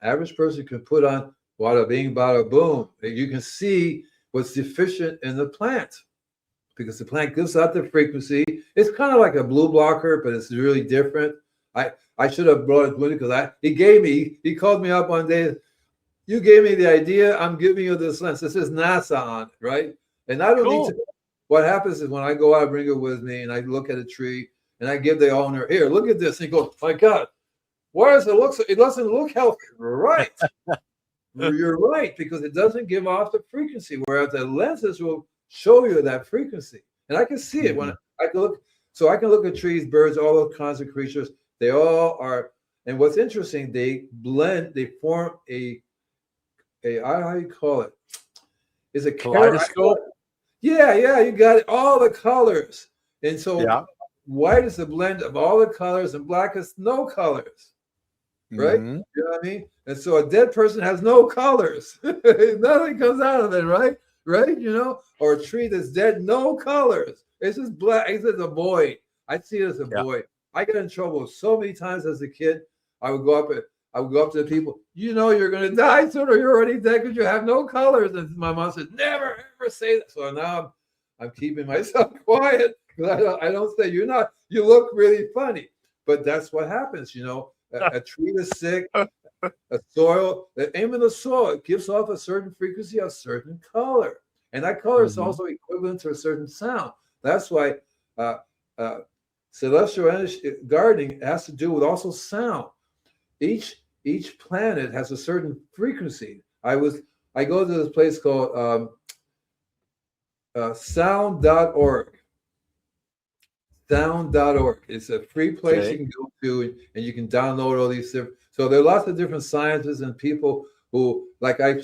Average person can put on bada bing, bada boom. You can see what's deficient in the plant because the plant gives out the frequency. It's kind of like a blue blocker, but it's really different. I should have brought it with me because he called me up one day. You gave me the idea. I'm giving you this lens. This is NASA on it, right? And I don't need to. What happens is when I go out, I bring it with me, and I look at a tree, and I give the owner, here, look at this. And he goes, my God, why does it look so? It doesn't look healthy. Right. You're right, because it doesn't give off the frequency, whereas the lenses will show you that frequency. And I can see it when I can look. So I can look at trees, birds, all those kinds of creatures. They all are. And what's interesting, they blend, they form a how do you call it? Is a kaleidoscope? Yeah, you got it. All the colors. And so white is a blend of all the colors and black is no colors. Right? You know what I mean? And so a dead person has no colors. Nothing comes out of it, right? Right? You know, or a tree that's dead, no colors. It's just black. It's just a void. I see it as a void. I got in trouble so many times as a kid. I would go up to the people, you know, you're going to die soon or you're already dead because you have no colors. And my mom said, never, ever say that. So now I'm keeping myself quiet because I don't say you look really funny. But that's what happens, you know. A tree is sick, a soil, aim in the soil, it gives off a certain frequency, a certain color. And that color is also equivalent to a certain sound. That's why celestial energy gardening has to do with also sound. Each planet has a certain frequency. I go to this place called sound.org. Sound.org. It's a free place you can go to, and you can download all these different. So there are lots of different scientists and people who, like I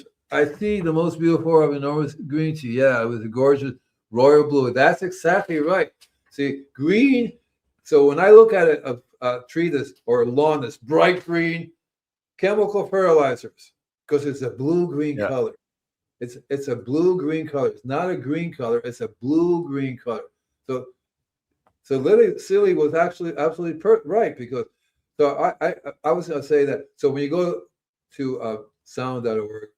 see the most beautiful of enormous green tea. Yeah, it was a gorgeous royal blue. That's exactly right. See, green. So when I look at a tree or a lawn that's bright green, chemical fertilizers, because it's a blue-green color. It's a blue-green color. It's not a green color. It's a blue-green color. So Lily Silly was actually absolutely right, because I was going to say that. So when you go to sound.org,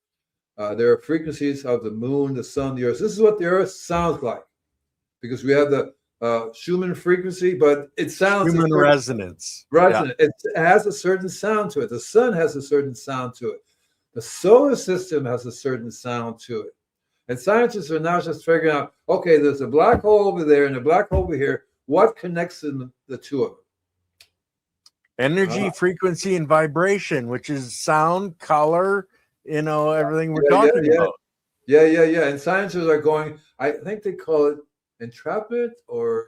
there are frequencies of the moon, the sun, the earth. This is what the earth sounds like, because we have the Schumann frequency, but it sounds Schumann resonance. Resonant. It has a certain sound to it. The sun has a certain sound to it. The solar system has a certain sound to it. And scientists are now just figuring out, okay, there's a black hole over there and a black hole over here. What connects the two of them? Energy, frequency, and vibration, which is sound, color, everything we're talking about. Yeah. And scientists are going, I think they call it entrapment, or,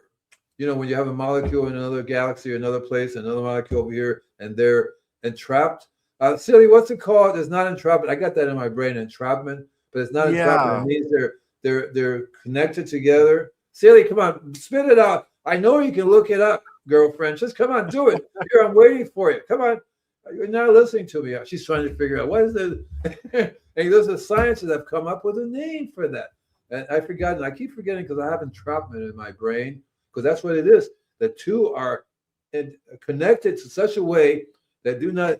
when you have a molecule in another galaxy or another place, another molecule over here, and they're entrapped. Silly, what's it called? It's not entrapment. I got that in my brain, entrapment, but it's not entrapment. It means they're connected together. Silly, come on, spit it out. I know you can look it up, girlfriend. Just come on, do it. Here, I'm waiting for you. Come on. You're not listening to me. She's trying to figure out what is it. And there's a scientists that have come up with a name for that. And I keep forgetting because I have entrapment in my brain, because that's what it is. The two are connected to such a way that do not